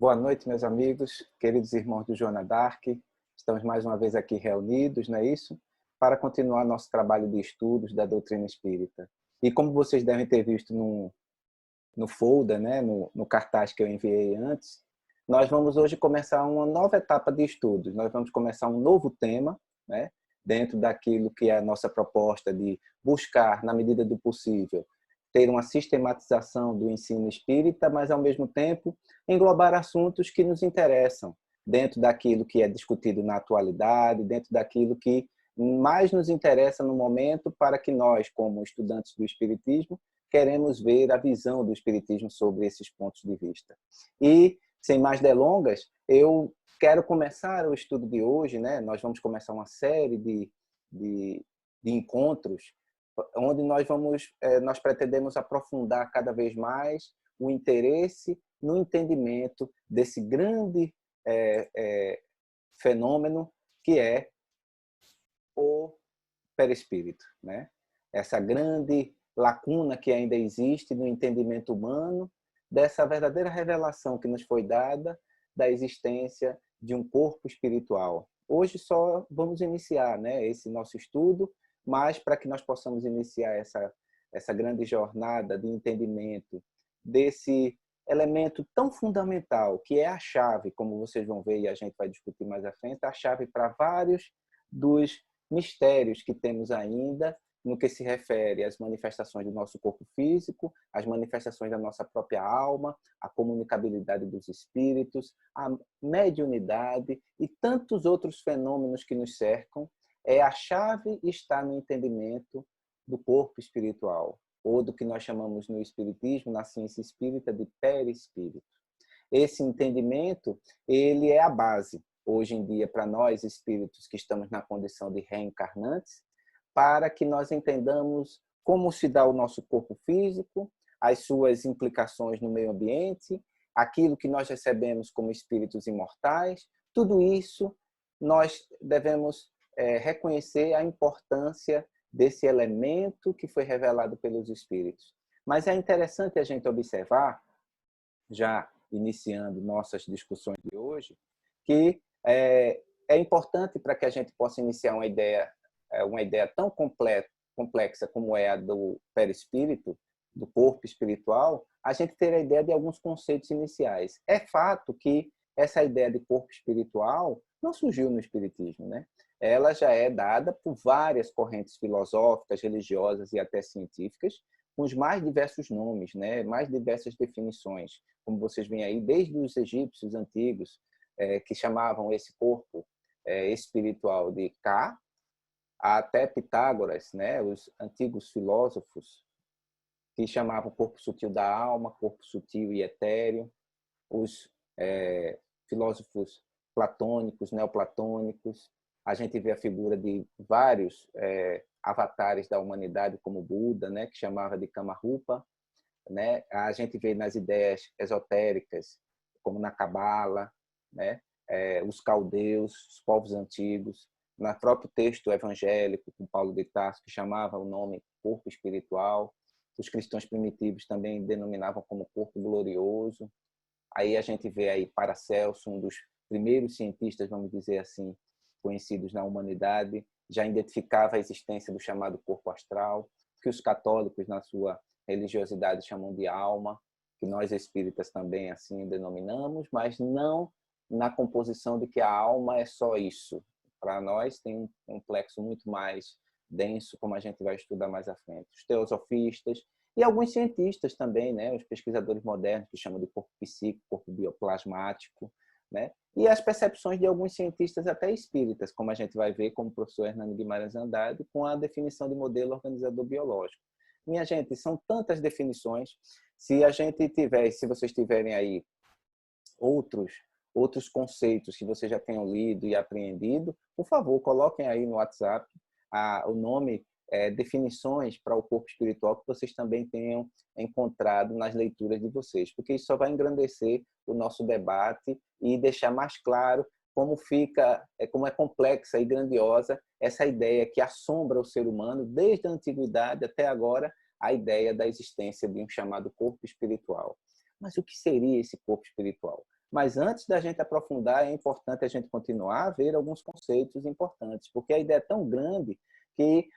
Boa noite, meus amigos, queridos irmãos do Joana d'Arc. Estamos mais uma vez aqui reunidos, não é isso? Para continuar nosso trabalho de estudos da doutrina espírita. E como vocês devem ter visto no folder, né, no cartaz que eu enviei antes, nós vamos hoje começar uma nova etapa de estudos. Nós vamos começar um novo tema, né, dentro daquilo que é a nossa proposta de buscar, na medida do possível, ter uma sistematização do ensino espírita, mas, ao mesmo tempo, englobar assuntos que nos interessam, dentro daquilo que é discutido na atualidade, dentro daquilo que mais nos interessa no momento, para que nós, como estudantes do Espiritismo, queremos ver a visão do Espiritismo sobre esses pontos de vista. E, sem mais delongas, eu quero começar o estudo de hoje, né? Nós vamos começar uma série de encontros onde nós pretendemos aprofundar cada vez mais o interesse no entendimento desse grande fenômeno que é o perispírito, né? Essa grande lacuna que ainda existe no entendimento humano dessa verdadeira revelação que nos foi dada da existência de um corpo espiritual. Hoje só vamos iniciar, né, esse nosso estudo, mas para que nós possamos iniciar essa grande jornada de entendimento desse elemento tão fundamental, que é a chave, como vocês vão ver e a gente vai discutir mais à frente, a chave para vários dos mistérios que temos ainda no que se refere às manifestações do nosso corpo físico, às manifestações da nossa própria alma, a comunicabilidade dos espíritos, a mediunidade e tantos outros fenômenos que nos cercam. A chave está no entendimento do corpo espiritual, ou do que nós chamamos no espiritismo, na ciência espírita, de perispírito. Esse entendimento, ele é a base, hoje em dia, para nós espíritos que estamos na condição de reencarnantes, para que nós entendamos como se dá o nosso corpo físico, as suas implicações no meio ambiente, aquilo que nós recebemos como espíritos imortais. Tudo isso nós devemos reconhecer a importância desse elemento que foi revelado pelos espíritos. Mas é interessante a gente observar, já iniciando nossas discussões de hoje, que é importante, para que a gente possa iniciar uma ideia tão complexa como é a do perispírito, do corpo espiritual, a gente ter a ideia de alguns conceitos iniciais. É fato que essa ideia de corpo espiritual não surgiu no espiritismo, né? Ela já é dada por várias correntes filosóficas, religiosas e até científicas, com os mais diversos nomes, né? Mais diversas definições, como vocês veem aí, desde os egípcios antigos, que chamavam esse corpo espiritual de Ka, até Pitágoras, né? Os antigos filósofos, que chamavam o corpo sutil da alma, corpo sutil e etéreo, os filósofos platônicos, neoplatônicos. A gente vê a figura de vários avatares da humanidade, como Buda, né, que chamava de Kamarupa, né? A gente vê nas ideias esotéricas, como na Cabala, né, os caldeus, os povos antigos, no próprio texto evangélico, com Paulo de Tarso, que chamava o nome corpo espiritual. Os cristãos primitivos também denominavam como corpo glorioso. Aí a gente vê aí Paracelso, um dos primeiros cientistas, vamos dizer assim, conhecidos na humanidade, já identificava a existência do chamado corpo astral, que os católicos, na sua religiosidade, chamam de alma, que nós espíritas também assim denominamos, mas não na composição de que a alma é só isso. Para nós tem um complexo muito mais denso, como a gente vai estudar mais à frente. Os teosofistas e alguns cientistas também, né? Os pesquisadores modernos, que chamam de corpo psíquico, corpo bioplasmático, né? E as percepções de alguns cientistas até espíritas, como a gente vai ver, como o professor Hernando Guimarães Andrade, com a definição de modelo organizador biológico. Minha gente, são tantas definições. Se vocês tiverem aí outros conceitos que vocês já tenham lido e apreendido, por favor, coloquem aí no WhatsApp o nome, definições para o corpo espiritual que vocês também tenham encontrado nas leituras de vocês, porque isso só vai engrandecer o nosso debate e deixar mais claro como é complexa e grandiosa essa ideia que assombra o ser humano desde a antiguidade até agora, a ideia da existência de um chamado corpo espiritual. Mas o que seria esse corpo espiritual? Mas antes da gente aprofundar, é importante a gente continuar a ver alguns conceitos importantes, porque a ideia é tão grande que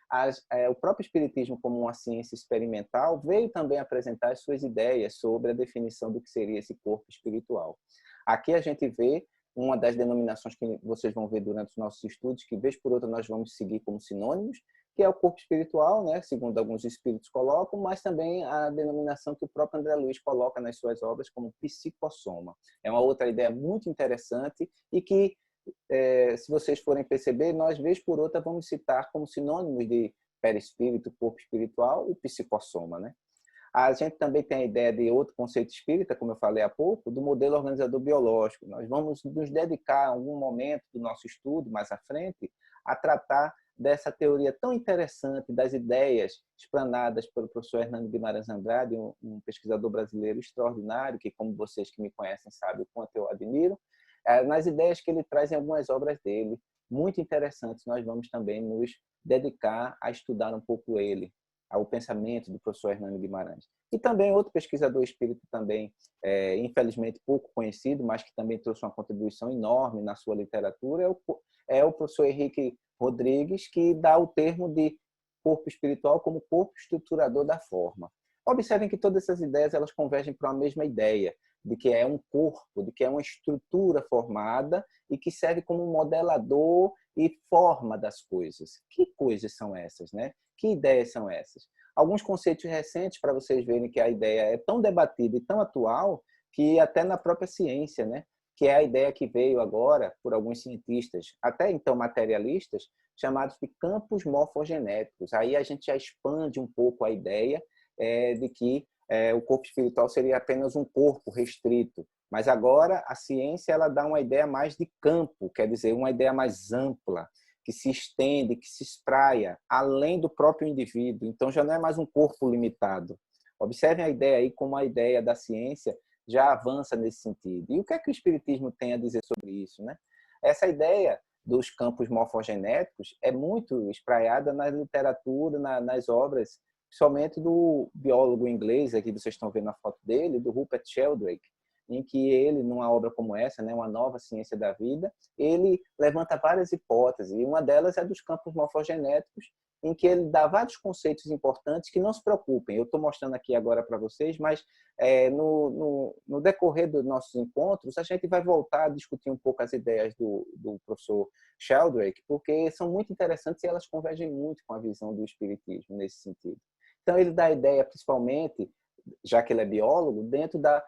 o próprio Espiritismo, como uma ciência experimental, veio também apresentar as suas ideias sobre a definição do que seria esse corpo espiritual. Aqui a gente vê uma das denominações que vocês vão ver durante os nossos estudos, que vez por outra nós vamos seguir como sinônimos, que é o corpo espiritual, né, segundo alguns espíritos colocam, mas também a denominação que o próprio André Luiz coloca nas suas obras como psicossoma. É uma outra ideia muito interessante e que, se vocês forem perceber, nós, vez por outra, vamos citar como sinônimos de perispírito, corpo espiritual, o psicossoma, né? A gente também tem a ideia de outro conceito espírita, como eu falei há pouco, do modelo organizador biológico. Nós vamos nos dedicar, em algum momento do nosso estudo, mais à frente, a tratar dessa teoria tão interessante das ideias explanadas pelo professor Hernando Guimarães Andrade, um pesquisador brasileiro extraordinário, que, como vocês que me conhecem sabem o quanto eu admiro, nas ideias que ele traz em algumas obras dele, muito interessantes. Nós vamos também nos dedicar a estudar um pouco ele, ao pensamento do professor Hernando Guimarães. E também outro pesquisador espírita também, infelizmente pouco conhecido, mas que também trouxe uma contribuição enorme na sua literatura, é o professor Henrique Rodrigues, que dá o termo de corpo espiritual como corpo estruturador da forma. Observem que todas essas ideias elas convergem para a mesma ideia, de que é um corpo, de que é uma estrutura formada e que serve como modelador e forma das coisas. Que coisas são essas, né? Que ideias são essas? Alguns conceitos recentes, para vocês verem que a ideia é tão debatida e tão atual, que até na própria ciência, né? Que é a ideia que veio agora por alguns cientistas, até então materialistas, chamados de campos morfogenéticos. Aí a gente já expande um pouco a ideia de que o corpo espiritual seria apenas um corpo restrito. Mas agora a ciência ela dá uma ideia mais de campo, quer dizer, uma ideia mais ampla, que se estende, que se espraia além do próprio indivíduo. Então já não é mais um corpo limitado. Observem a ideia aí como a ideia da ciência já avança nesse sentido. E o que é que o Espiritismo tem a dizer sobre isso, né? Essa ideia dos campos morfogenéticos é muito espraiada na literatura, nas obras, principalmente do biólogo inglês, aqui vocês estão vendo a foto dele, do Rupert Sheldrake, em que ele, numa obra como essa, né, Uma Nova Ciência da Vida, ele levanta várias hipóteses, e uma delas é dos campos morfogenéticos, em que ele dá vários conceitos importantes que não se preocupem. Eu estou mostrando aqui agora para vocês, mas no decorrer dos nossos encontros, a gente vai voltar a discutir um pouco as ideias do professor Sheldrake, porque são muito interessantes e elas convergem muito com a visão do Espiritismo nesse sentido. Então, ele dá a ideia, principalmente, já que ele é biólogo, dentro da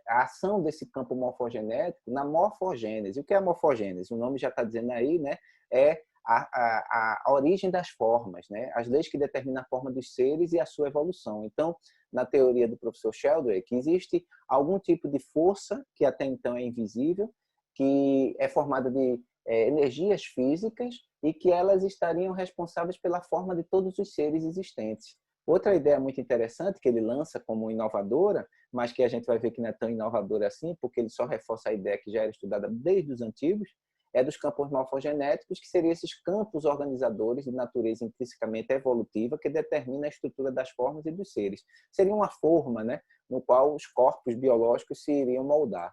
a ação desse campo morfogenético na morfogênese. O que é a morfogênese? O nome já está dizendo aí, né? É a origem das formas, né? As leis que determinam a forma dos seres e a sua evolução. Então, na teoria do professor Sheldrake, existe algum tipo de força que até então é invisível, que é formada de energias físicas e que elas estariam responsáveis pela forma de todos os seres existentes. Outra ideia muito interessante que ele lança como inovadora, mas que a gente vai ver que não é tão inovadora assim, porque ele só reforça a ideia que já era estudada desde os antigos, é dos campos morfogenéticos, que seriam esses campos organizadores de natureza intrinsecamente evolutiva que determina a estrutura das formas e dos seres. Seria uma forma, né, no qual os corpos biológicos se iriam moldar.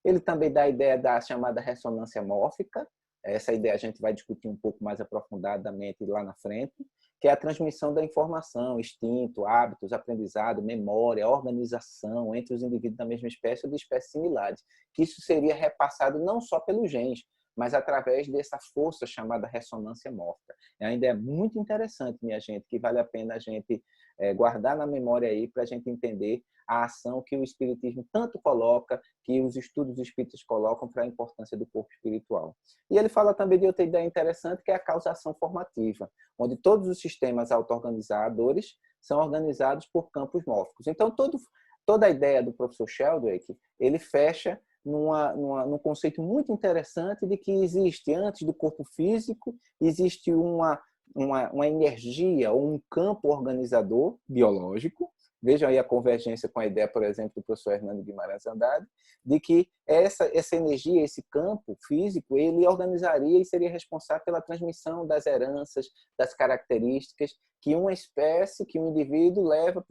Ele também dá a ideia da chamada ressonância mórfica. Essa ideia a gente vai discutir um pouco mais aprofundadamente lá na frente, que é a transmissão da informação, instinto, hábitos, aprendizado, memória, organização entre os indivíduos da mesma espécie ou de espécies similares. Que isso seria repassado não só pelos genes, mas através dessa força chamada ressonância mórfica. É uma ideia muito interessante, minha gente, que vale a pena a gente guardar na memória aí para a gente entender a ação que o Espiritismo tanto coloca, que os estudos espíritas colocam para a importância do corpo espiritual. E ele fala também de outra ideia interessante, que é a causação formativa, onde todos os sistemas auto-organizadores são organizados por campos mórficos. Então, toda a ideia do professor Sheldrake, ele fecha num conceito muito interessante de que existe, antes do corpo físico, existe uma energia ou um campo organizador biológico. Vejam aí a convergência com a ideia, por exemplo, do professor Hernando Guimarães Andrade, de que essa energia, esse campo físico, ele organizaria e seria responsável pela transmissão das heranças, das características que uma espécie, que um indivíduo leva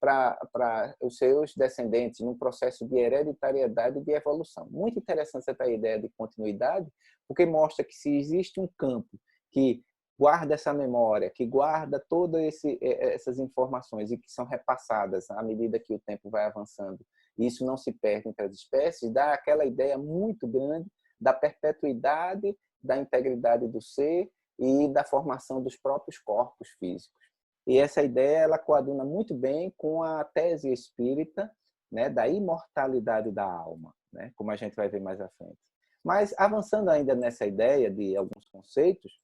para os seus descendentes num processo de hereditariedade e de evolução. Muito interessante essa ideia de continuidade, porque mostra que se existe um campo que guarda essa memória, que guarda todas essas informações e que são repassadas à medida que o tempo vai avançando, e isso não se perde entre as espécies, dá aquela ideia muito grande da perpetuidade, da integridade do ser e da formação dos próprios corpos físicos. E essa ideia ela coaduna muito bem com a tese espírita, né, da imortalidade da alma, né, como a gente vai ver mais à frente. Mas avançando ainda nessa ideia de alguns conceitos,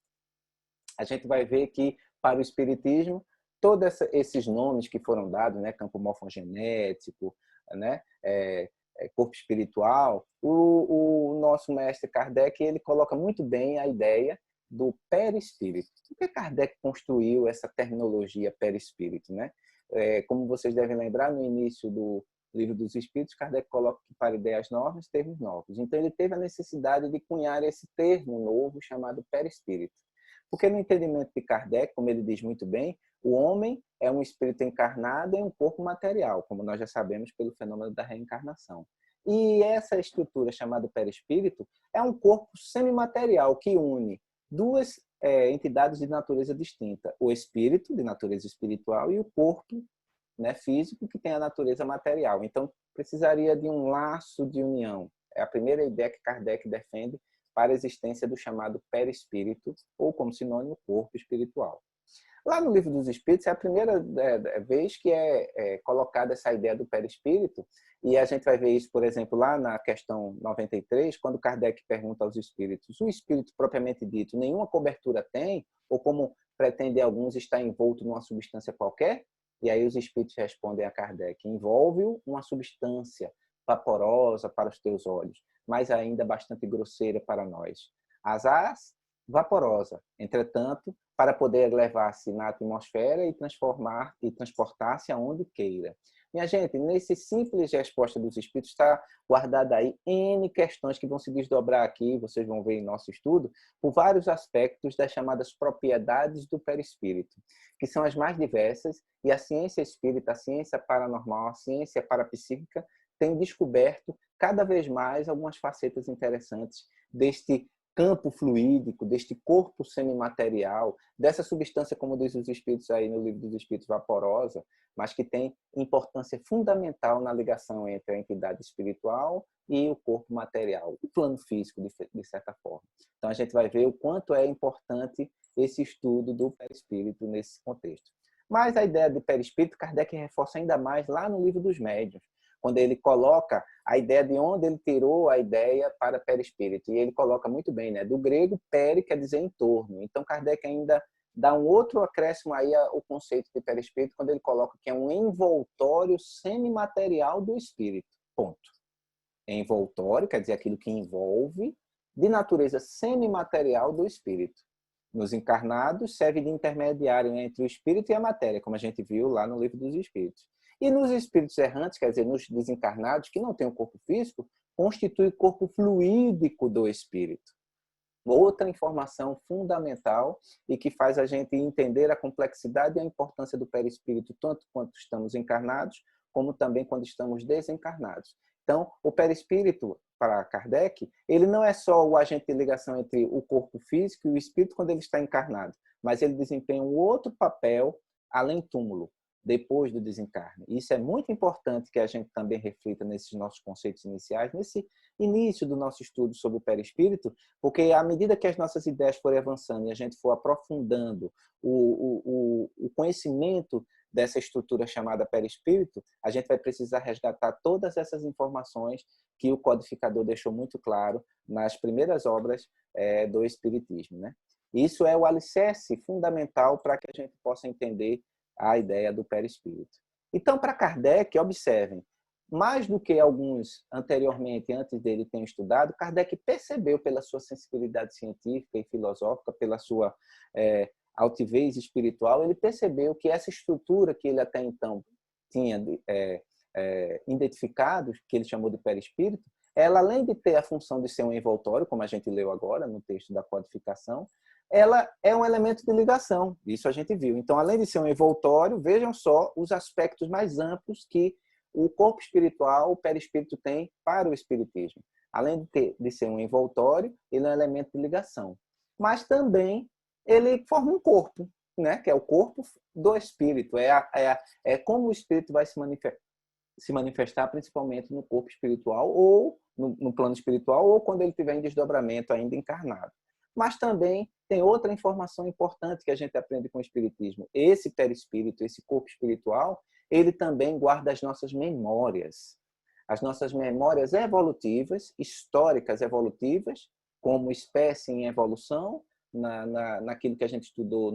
a gente vai ver que para o espiritismo todos esses nomes que foram dados, né, campo morfogenético, né, corpo espiritual, o nosso mestre Kardec ele coloca muito bem a ideia do perispírito. Por que Kardec construiu essa terminologia perispírito, né? Como vocês devem lembrar, no início do Livro dos Espíritos, Kardec coloca que para ideias novas, termos novos. Então ele teve a necessidade de cunhar esse termo novo chamado perispírito. Porque no entendimento de Kardec, como ele diz muito bem, o homem é um espírito encarnado em um corpo material, como nós já sabemos pelo fenômeno da reencarnação. E essa estrutura chamada perispírito é um corpo semimaterial que une duas entidades de natureza distinta, o espírito, de natureza espiritual, e o corpo, né, físico, que tem a natureza material. Então, precisaria de um laço de união. É a primeira ideia que Kardec defende para a existência do chamado perispírito, ou como sinônimo, corpo espiritual. Lá no Livro dos Espíritos é a primeira vez que é colocada essa ideia do perispírito, e a gente vai ver isso, por exemplo, lá na questão 93, quando Kardec pergunta aos espíritos, o espírito propriamente dito nenhuma cobertura tem, ou como pretendem alguns, está envolto numa substância qualquer? E aí os espíritos respondem a Kardec, envolve-o uma substância vaporosa para os teus olhos, mas ainda bastante grosseira para nós. As vaporosa, entretanto, para poder levar-se na atmosfera e transportar-se aonde queira. Minha gente, nesse simples resposta dos espíritos está guardada aí N questões que vão se desdobrar aqui, vocês vão ver em nosso estudo, por vários aspectos das chamadas propriedades do perispírito, que são as mais diversas, e a ciência espírita, a ciência paranormal, a ciência parapsíquica tem descoberto cada vez mais algumas facetas interessantes deste campo fluídico, deste corpo semimaterial, dessa substância, como diz os Espíritos aí no Livro dos Espíritos, vaporosa, mas que tem importância fundamental na ligação entre a entidade espiritual e o corpo material, o plano físico, de certa forma. Então, a gente vai ver o quanto é importante esse estudo do perispírito nesse contexto. Mas a ideia do perispírito, Kardec reforça ainda mais lá no Livro dos Médiuns, quando ele coloca a ideia de onde ele tirou a ideia para perispírito. E ele coloca muito bem, né? Do grego, peri quer dizer em torno. Então, Kardec ainda dá um outro acréscimo aí ao conceito de perispírito, quando ele coloca que é um envoltório semimaterial do espírito. Ponto. Envoltório quer dizer aquilo que envolve, de natureza semimaterial do espírito. Nos encarnados, serve de intermediário entre o espírito e a matéria, como a gente viu lá no Livro dos Espíritos. E nos espíritos errantes, quer dizer, nos desencarnados, que não têm um corpo físico, constitui o corpo fluídico do espírito. Outra informação fundamental e que faz a gente entender a complexidade e a importância do perispírito, tanto quando estamos encarnados, como também quando estamos desencarnados. Então, o perispírito, para Kardec, ele não é só o agente de ligação entre o corpo físico e o espírito quando ele está encarnado, mas ele desempenha um outro papel além túmulo, depois do desencarne. Isso é muito importante que a gente também reflita nesses nossos conceitos iniciais, nesse início do nosso estudo sobre o perispírito, porque à medida que as nossas ideias forem avançando e a gente for aprofundando o conhecimento dessa estrutura chamada perispírito, a gente vai precisar resgatar todas essas informações que o codificador deixou muito claro nas primeiras obras do Espiritismo, né? Isso é o alicerce fundamental para que a gente possa entender a ideia do perispírito. Então, para Kardec, observem, mais do que alguns anteriormente, antes dele, tenham estudado, Kardec percebeu pela sua sensibilidade científica e filosófica, pela sua altivez espiritual, ele percebeu que essa estrutura que ele até então tinha identificado, que ele chamou de perispírito, ela, além de ter a função de ser um envoltório, como a gente leu agora no texto da codificação, ela é um elemento de ligação, isso a gente viu. Então, além de ser um envoltório, vejam só os aspectos mais amplos que o corpo espiritual, o perispírito tem para o espiritismo. Além de ser um envoltório, ele é um elemento de ligação. Mas também ele forma um corpo, né? Que é o corpo do espírito. É como o espírito vai se manifestar principalmente no corpo espiritual ou no plano espiritual ou quando ele estiver em desdobramento ainda encarnado. Mas também tem outra informação importante que a gente aprende com o espiritismo. Esse perispírito, esse corpo espiritual, ele também guarda as nossas memórias. As nossas memórias evolutivas, históricas evolutivas, como espécie em evolução, naquilo que a gente estudou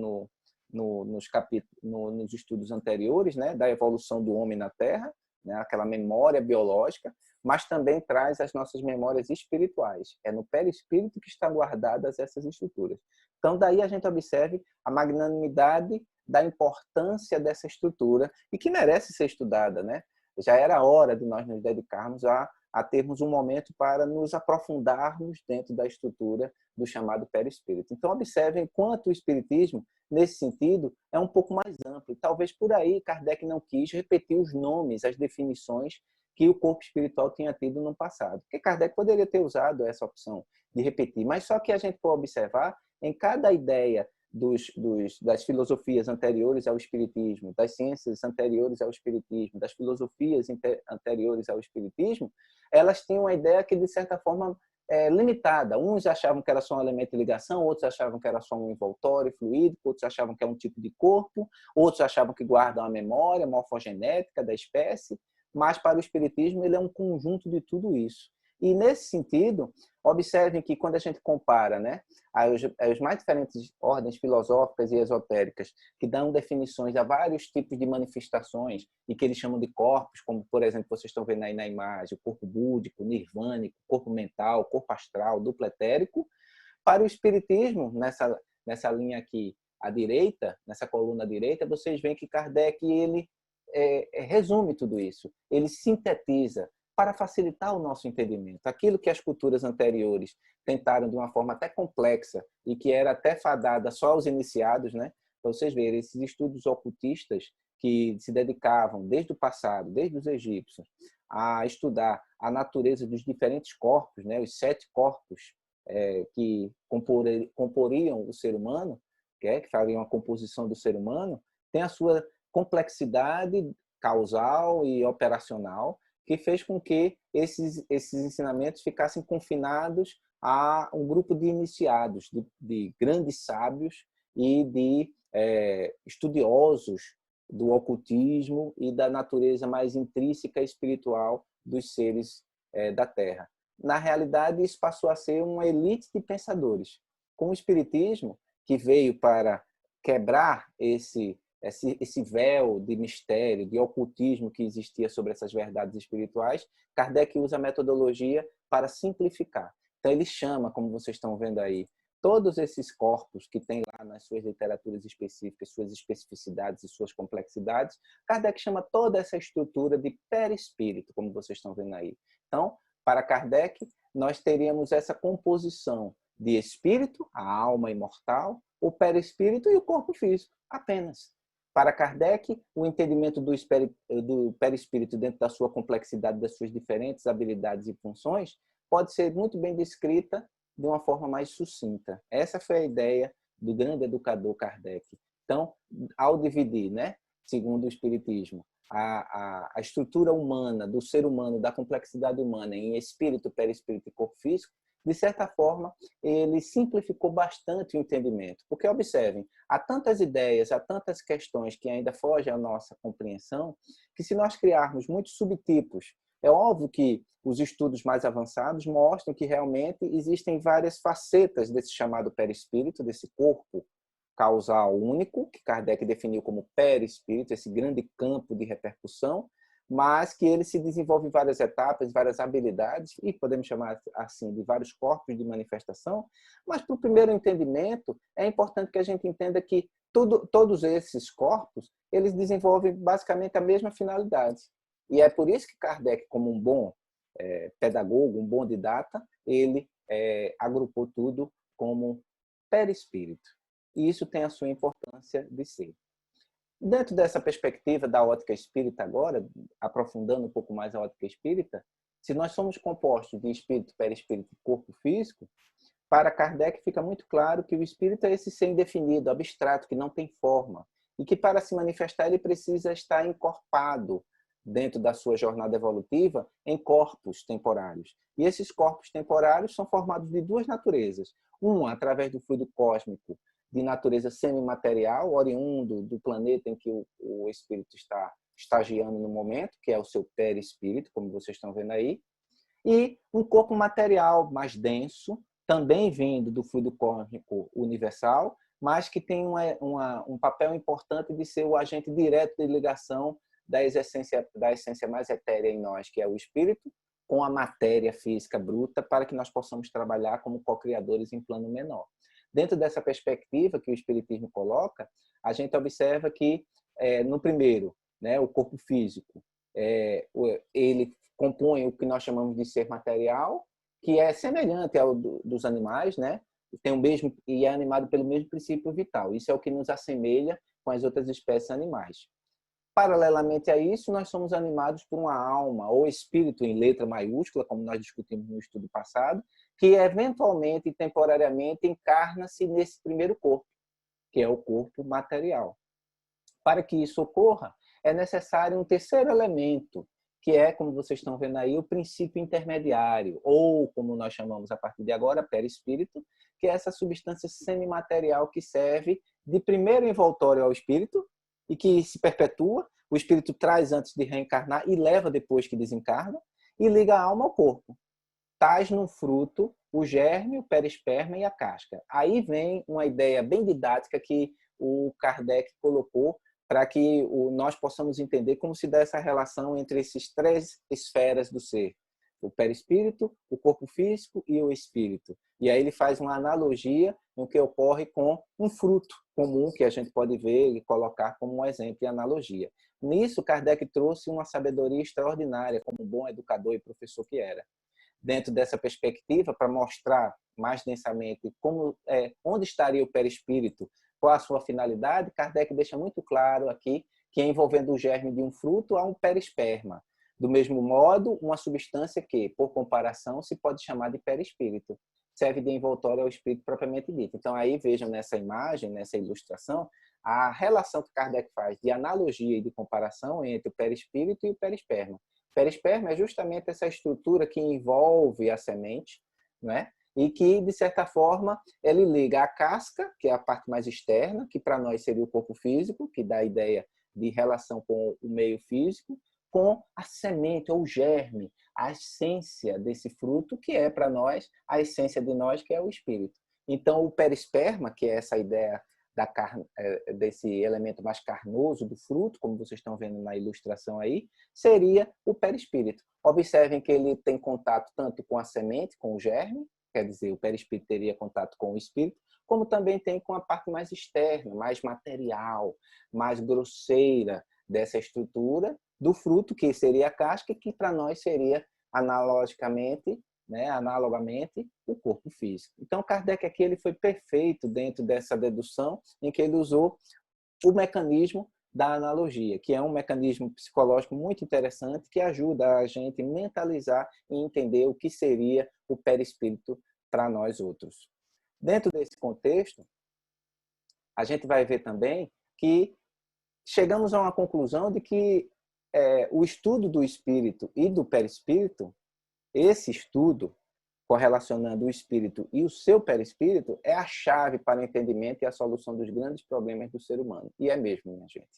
nos estudos anteriores, né, da evolução do homem na Terra, né, aquela memória biológica, mas também traz as nossas memórias espirituais. É no perispírito que estão guardadas essas estruturas. Então, daí a gente observe a magnanimidade da importância dessa estrutura e que merece ser estudada, né? Já era hora de nós nos dedicarmos a termos um momento para nos aprofundarmos dentro da estrutura do chamado perispírito. Então, observem quanto o espiritismo, nesse sentido, é um pouco mais amplo. Talvez por aí Kardec não quis repetir os nomes, as definições que o corpo espiritual tinha tido no passado. Porque Kardec poderia ter usado essa opção de repetir, mas só que a gente pode observar em cada ideia das filosofias anteriores ao espiritismo, das ciências anteriores ao espiritismo, das filosofias anteriores ao espiritismo, elas tinham uma ideia que, de certa forma, limitada. Uns achavam que era só um elemento de ligação, outros achavam que era só um envoltório fluídico, outros achavam que é um tipo de corpo, outros achavam que guarda uma memória morfogenética da espécie, mas para o espiritismo ele é um conjunto de tudo isso. E, nesse sentido, observem que quando a gente compara, né, as mais diferentes ordens filosóficas e esotéricas que dão definições a vários tipos de manifestações e que eles chamam de corpos, como, por exemplo, vocês estão vendo aí na imagem, o corpo búdico, nirvânico, corpo mental, corpo astral, duplo etérico, para o espiritismo, nessa linha aqui à direita, nessa coluna à direita, vocês veem que Kardec ele resume tudo isso, ele sintetiza para facilitar o nosso entendimento. Aquilo que as culturas anteriores tentaram de uma forma até complexa e que era até fadada só aos iniciados, né? Para vocês verem, esses estudos ocultistas que se dedicavam desde o passado, desde os egípcios, a estudar a natureza dos diferentes corpos, né? Os 7 corpos que comporiam o ser humano, que fariam a composição do ser humano, tem a sua complexidade causal e operacional, que fez com que esses ensinamentos ficassem confinados a um grupo de iniciados, de grandes sábios e de estudiosos do ocultismo e da natureza mais intrínseca e espiritual dos seres da Terra. Na realidade, isso passou a ser uma elite de pensadores. Com o espiritismo, que veio para quebrar esse véu de mistério, de ocultismo que existia sobre essas verdades espirituais, Kardec usa a metodologia para simplificar. Então, ele chama, como vocês estão vendo aí, todos esses corpos que tem lá nas suas literaturas específicas, suas especificidades e suas complexidades, Kardec chama toda essa estrutura de perispírito, como vocês estão vendo aí. Então, para Kardec, nós teríamos essa composição de espírito, a alma imortal, o perispírito e o corpo físico, apenas. Para Kardec, o entendimento do perispírito dentro da sua complexidade, das suas diferentes habilidades e funções, pode ser muito bem descrita de uma forma mais sucinta. Essa foi a ideia do grande educador Kardec. Então, ao dividir, né, segundo o Espiritismo, a estrutura humana, do ser humano, da complexidade humana em espírito, perispírito e corpo físico, de certa forma, ele simplificou bastante o entendimento. Porque, observem, há tantas ideias, há tantas questões que ainda fogem à nossa compreensão, que se nós criarmos muitos subtipos, é óbvio que os estudos mais avançados mostram que realmente existem várias facetas desse chamado perispírito, desse corpo causal único, que Kardec definiu como perispírito, esse grande campo de repercussão, mas que ele se desenvolve em várias etapas, várias habilidades, e podemos chamar assim de vários corpos de manifestação, mas para o primeiro entendimento é importante que a gente entenda que todos esses corpos, eles desenvolvem basicamente a mesma finalidade. E é por isso que Kardec, como um bom pedagogo, um bom didata, ele agrupou tudo como perispírito. E isso tem a sua importância de ser. Dentro dessa perspectiva da ótica espírita agora, aprofundando um pouco mais a ótica espírita, se nós somos compostos de espírito, perispírito e corpo físico, para Kardec fica muito claro que o espírito é esse ser indefinido, abstrato, que não tem forma, e que para se manifestar ele precisa estar encorpado dentro da sua jornada evolutiva em corpos temporários. E esses corpos temporários são formados de duas naturezas. Uma, através do fluido cósmico, de natureza semimaterial, oriundo do planeta em que o espírito está estagiando no momento, que é o seu perispírito, como vocês estão vendo aí, e um corpo material mais denso, também vindo do fluido cósmico universal, mas que tem um papel importante de ser o agente direto de ligação da essência mais etérea em nós, que é o espírito, com a matéria física bruta, para que nós possamos trabalhar como co-criadores em plano menor. Dentro dessa perspectiva que o Espiritismo coloca, a gente observa que, no primeiro, né, o corpo físico, ele compõe o que nós chamamos de ser material, que é semelhante ao dos animais, né? Tem o mesmo, e é animado pelo mesmo princípio vital. Isso é o que nos assemelha com as outras espécies animais. Paralelamente a isso, nós somos animados por uma alma, ou espírito em letra maiúscula, como nós discutimos no estudo passado, que eventualmente e temporariamente encarna-se nesse primeiro corpo, que é o corpo material. Para que isso ocorra, é necessário um terceiro elemento, que é, como vocês estão vendo aí, o princípio intermediário, ou, como nós chamamos a partir de agora, perispírito, que é essa substância semimaterial que serve de primeiro envoltório ao espírito, e que se perpetua, o espírito traz antes de reencarnar e leva depois que desencarna, e liga a alma ao corpo. Tais no fruto o germe, o perisperma e a casca. Aí vem uma ideia bem didática que o Kardec colocou para que nós possamos entender como se dá essa relação entre esses três esferas do ser. O perispírito, o corpo físico e o espírito. E aí ele faz uma analogia no que ocorre com um fruto comum que a gente pode ver e colocar como um exemplo e analogia. Nisso, Kardec trouxe uma sabedoria extraordinária, como um bom educador e professor que era. Dentro dessa perspectiva, para mostrar mais densamente onde estaria o perispírito, qual a sua finalidade, Kardec deixa muito claro aqui que envolvendo o germe de um fruto há um perisperma. Do mesmo modo, uma substância que, por comparação, se pode chamar de perispírito. Serve de envoltório ao espírito propriamente dito. Então, aí vejam nessa imagem, nessa ilustração, a relação que Kardec faz de analogia e de comparação entre o perispírito e o perisperma. O perisperma é justamente essa estrutura que envolve a semente, né? E que, de certa forma, ele liga a casca, que é a parte mais externa, que para nós seria o corpo físico, que dá a ideia de relação com o meio físico, com a semente ou germe, a essência desse fruto, que é para nós a essência de nós, que é o espírito. Então, o perisperma, que é essa ideia desse elemento mais carnoso do fruto, como vocês estão vendo na ilustração aí, seria o perispírito. Observem que ele tem contato tanto com a semente, com o germe, quer dizer, o perispírito teria contato com o espírito, como também tem com a parte mais externa, mais material, mais grosseira dessa estrutura do fruto, que seria a casca, que para nós seria analogamente, o corpo físico. Então, Kardec aqui ele foi perfeito dentro dessa dedução em que ele usou o mecanismo da analogia, que é um mecanismo psicológico muito interessante que ajuda a gente mentalizar e entender o que seria o perispírito para nós outros. Dentro desse contexto, a gente vai ver também que chegamos a uma conclusão de que o estudo do espírito e do perispírito, esse estudo correlacionando o espírito e o seu perispírito, é a chave para o entendimento e a solução dos grandes problemas do ser humano. E é mesmo, minha gente.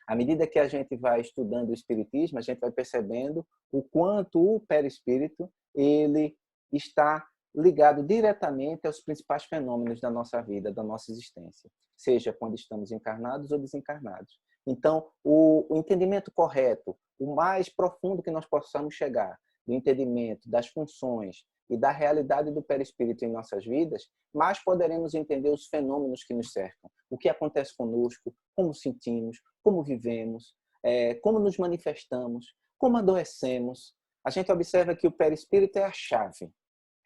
À medida que a gente vai estudando o espiritismo, a gente vai percebendo o quanto o perispírito ele está ligado diretamente aos principais fenômenos da nossa vida, da nossa existência, seja quando estamos encarnados ou desencarnados. Então, o entendimento correto, o mais profundo que nós possamos chegar, do entendimento das funções e da realidade do perispírito em nossas vidas, mais poderemos entender os fenômenos que nos cercam, o que acontece conosco, como sentimos, como vivemos, como nos manifestamos, como adoecemos, a gente observa que o perispírito é a chave.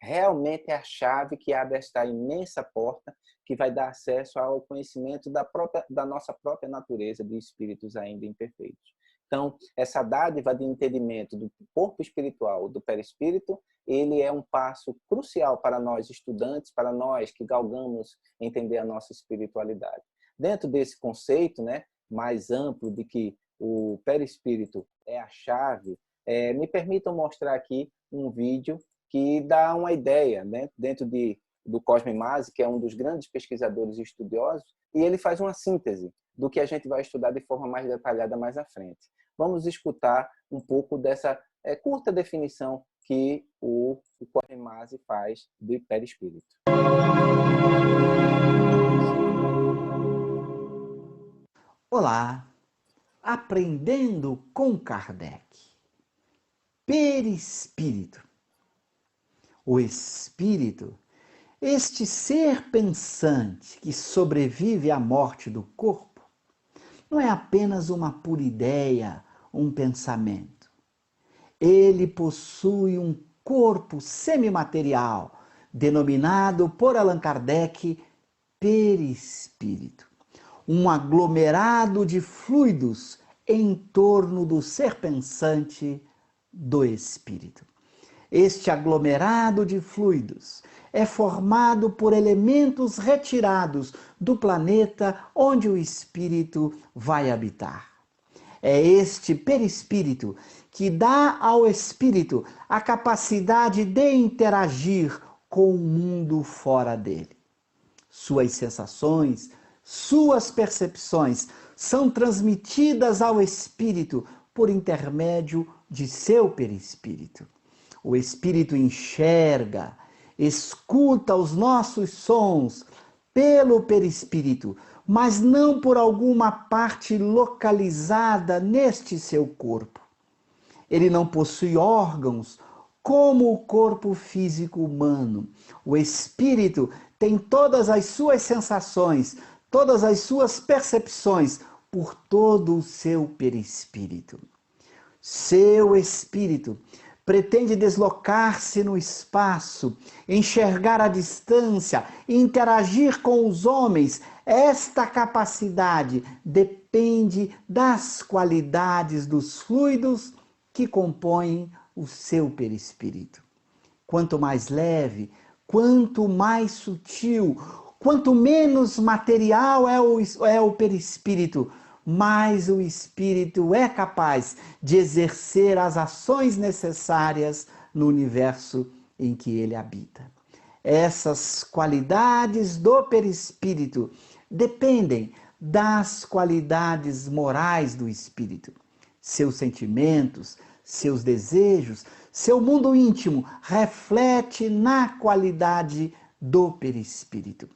Realmente é a chave que abre esta imensa porta que vai dar acesso ao conhecimento da nossa própria natureza de espíritos ainda imperfeitos. Então, essa dádiva de entendimento do corpo espiritual, do perispírito, ele é um passo crucial para nós estudantes, para nós que galgamos entender a nossa espiritualidade. Dentro desse conceito, né, mais amplo de que o perispírito é a chave, me permitam mostrar aqui um vídeo que dá uma ideia, né, dentro do Cosme Masi, que é um dos grandes pesquisadores e estudiosos, e ele faz uma síntese do que a gente vai estudar de forma mais detalhada mais à frente. Vamos escutar um pouco dessa curta definição que o Cosme Masi faz do perispírito. Olá, aprendendo com Kardec. Perispírito. O espírito, este ser pensante que sobrevive à morte do corpo, não é apenas uma pura ideia, um pensamento. Ele possui um corpo semimaterial, denominado por Allan Kardec perispírito. Um aglomerado de fluidos em torno do ser pensante do espírito. Este aglomerado de fluidos é formado por elementos retirados do planeta onde o espírito vai habitar. É este perispírito que dá ao espírito a capacidade de interagir com o mundo fora dele. Suas sensações, suas percepções são transmitidas ao espírito por intermédio de seu perispírito. O espírito enxerga, escuta os nossos sons pelo perispírito, mas não por alguma parte localizada neste seu corpo. Ele não possui órgãos como o corpo físico humano. O espírito tem todas as suas sensações, todas as suas percepções por todo o seu perispírito. Seu espírito pretende deslocar-se no espaço, enxergar a distância, interagir com os homens. Esta capacidade depende das qualidades dos fluidos que compõem o seu perispírito. Quanto mais leve, quanto mais sutil, quanto menos material é o perispírito, mais o espírito é capaz de exercer as ações necessárias no universo em que ele habita. Essas qualidades do perispírito dependem das qualidades morais do espírito. Seus sentimentos, seus desejos, seu mundo íntimo reflete na qualidade do perispírito.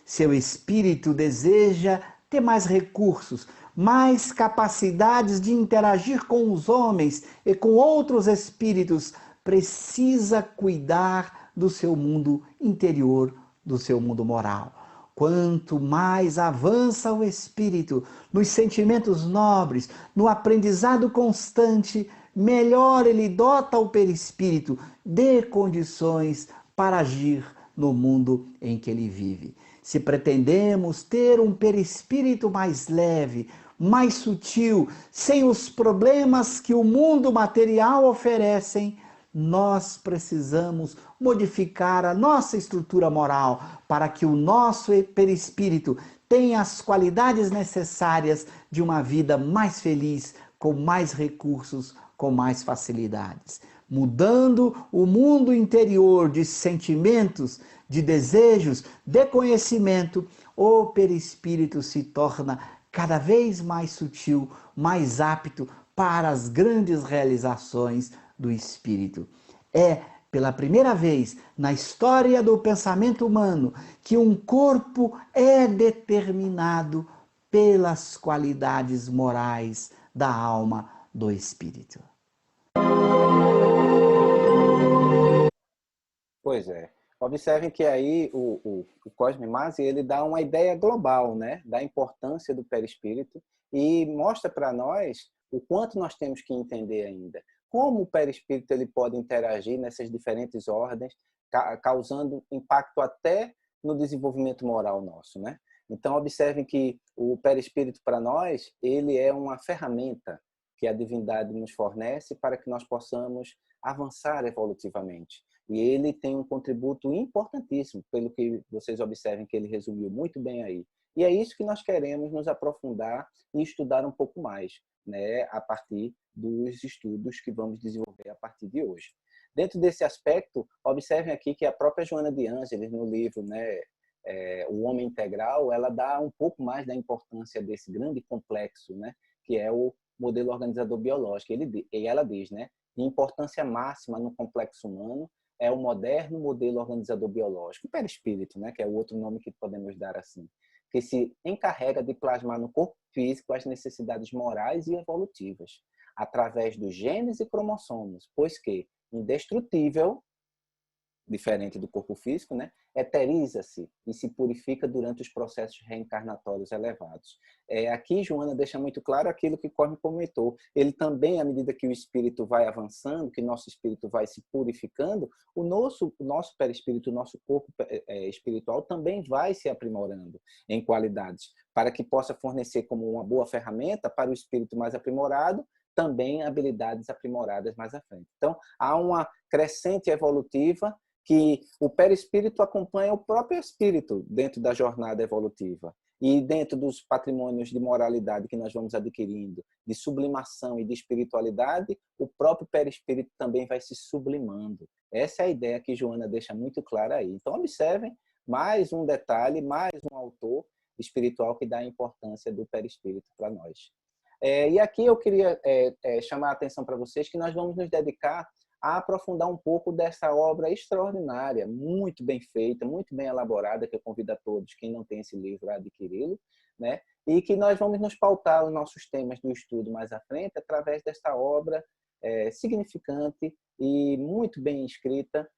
Seu espírito deseja ter mais recursos, mais capacidades de interagir com os homens e com outros espíritos, precisa cuidar do seu mundo interior, do seu mundo moral. Quanto mais avança o espírito nos sentimentos nobres, no aprendizado constante, melhor ele dota o perispírito de condições para agir no mundo em que ele vive. Se pretendemos ter um perispírito mais leve, mais sutil, sem os problemas que o mundo material oferecem, nós precisamos modificar a nossa estrutura moral para que o nosso perispírito tenha as qualidades necessárias de uma vida mais feliz, com mais recursos, com mais facilidades. Mudando o mundo interior de sentimentos, de desejos, de conhecimento, o perispírito se torna cada vez mais sutil, mais apto para as grandes realizações do espírito. É pela primeira vez na história do pensamento humano que um corpo é determinado pelas qualidades morais da alma do espírito. Pois é. Observem que aí o Cosme Masi, ele dá uma ideia global, né, da importância do perispírito e mostra para nós o quanto nós temos que entender ainda. como o perispírito ele pode interagir nessas diferentes ordens, causando impacto até no desenvolvimento moral nosso, né? Então, observem que o perispírito, para nós, ele é uma ferramenta que a divindade nos fornece para que nós possamos avançar evolutivamente. E ele tem um contributo importantíssimo, pelo que vocês observem que ele resumiu muito bem aí. E é isso que nós queremos nos aprofundar e estudar um pouco mais, né, a partir dos estudos que vamos desenvolver a partir de hoje. Dentro desse aspecto, observem aqui que a própria Joana de Ângeles, no livro, né, O Homem Integral, ela dá um pouco mais da importância desse grande complexo, né, que é o modelo organizador biológico. E ela diz, né, de importância máxima no complexo humano é o moderno modelo organizador biológico, o perispírito, né, que é o outro nome que podemos dar assim, que se encarrega de plasmar no corpo físico as necessidades morais e evolutivas, através dos genes e cromossomos, pois que, indestrutível, diferente do corpo físico, né, eteriza-se e se purifica durante os processos reencarnatórios elevados. Aqui, Joana deixa muito claro aquilo que Cosme comentou. Ele também, à medida que o espírito vai avançando, que nosso espírito vai se purificando, o nosso perispírito, o nosso corpo espiritual também vai se aprimorando em qualidades, para que possa fornecer como uma boa ferramenta para o espírito mais aprimorado, também habilidades aprimoradas mais à frente. Então, há uma crescente evolutiva que o perispírito acompanha o próprio espírito dentro da jornada evolutiva. E dentro dos patrimônios de moralidade que nós vamos adquirindo, de sublimação e de espiritualidade, o próprio perispírito também vai se sublimando. Essa é a ideia que Joana deixa muito clara aí. Então, observem mais um detalhe, mais um autor espiritual que dá a importância do perispírito para nós. E aqui eu queria chamar a atenção para vocês que nós vamos nos dedicar a aprofundar um pouco dessa obra extraordinária, muito bem feita, muito bem elaborada, que eu convido a todos, quem não tem esse livro, a adquiri-lo, né? E que nós vamos nos pautar os nossos temas do estudo mais à frente, através desta obra significante e muito bem escrita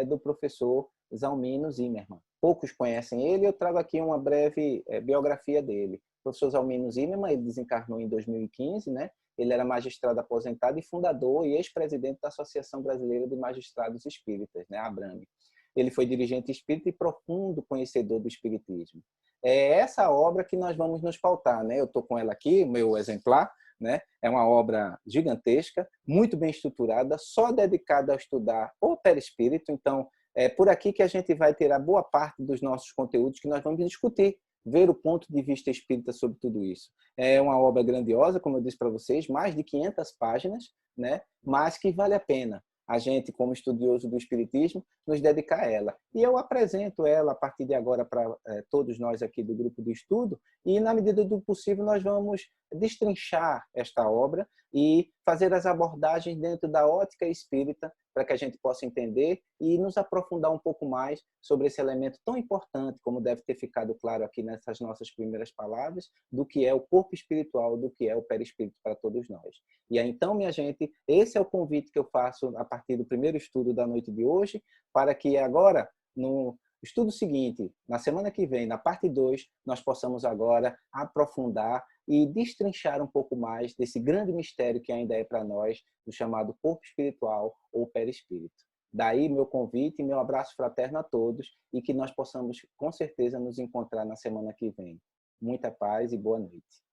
do professor Zalmino Zimmermann. Poucos conhecem ele, eu trago aqui uma breve biografia dele. O professor Zalmino Zimmermann, ele desencarnou em 2015, né? Ele era magistrado aposentado e fundador e ex-presidente da Associação Brasileira de Magistrados Espíritas, né, a ABRAME. Ele foi dirigente espírita e profundo conhecedor do espiritismo. É essa obra que nós vamos nos pautar, né? Eu estou com ela aqui, o meu exemplar, né? É uma obra gigantesca, muito bem estruturada, só dedicada a estudar o perispírito. Então, é por aqui que a gente vai tirar boa parte dos nossos conteúdos que nós vamos discutir, ver o ponto de vista espírita sobre tudo isso. É uma obra grandiosa, como eu disse para vocês, mais de 500 páginas, né? Mas que vale a pena a gente, como estudioso do espiritismo, nos dedicar a ela. E eu apresento ela a partir de agora para todos nós aqui do grupo de estudo e, na medida do possível, nós vamos destrinchar esta obra e fazer as abordagens dentro da ótica espírita para que a gente possa entender e nos aprofundar um pouco mais sobre esse elemento tão importante, como deve ter ficado claro aqui nessas nossas primeiras palavras, do que é o corpo espiritual, do que é o perispírito para todos nós. E aí, então, minha gente, esse é o convite que eu faço a partir do primeiro estudo da noite de hoje, para que agora, no estudo seguinte, na semana que vem, na parte 2, nós possamos agora aprofundar e destrinchar um pouco mais desse grande mistério que ainda é para nós, do chamado corpo espiritual ou perispírito. Daí meu convite e meu abraço fraterno a todos e que nós possamos, com certeza, nos encontrar na semana que vem. Muita paz e boa noite.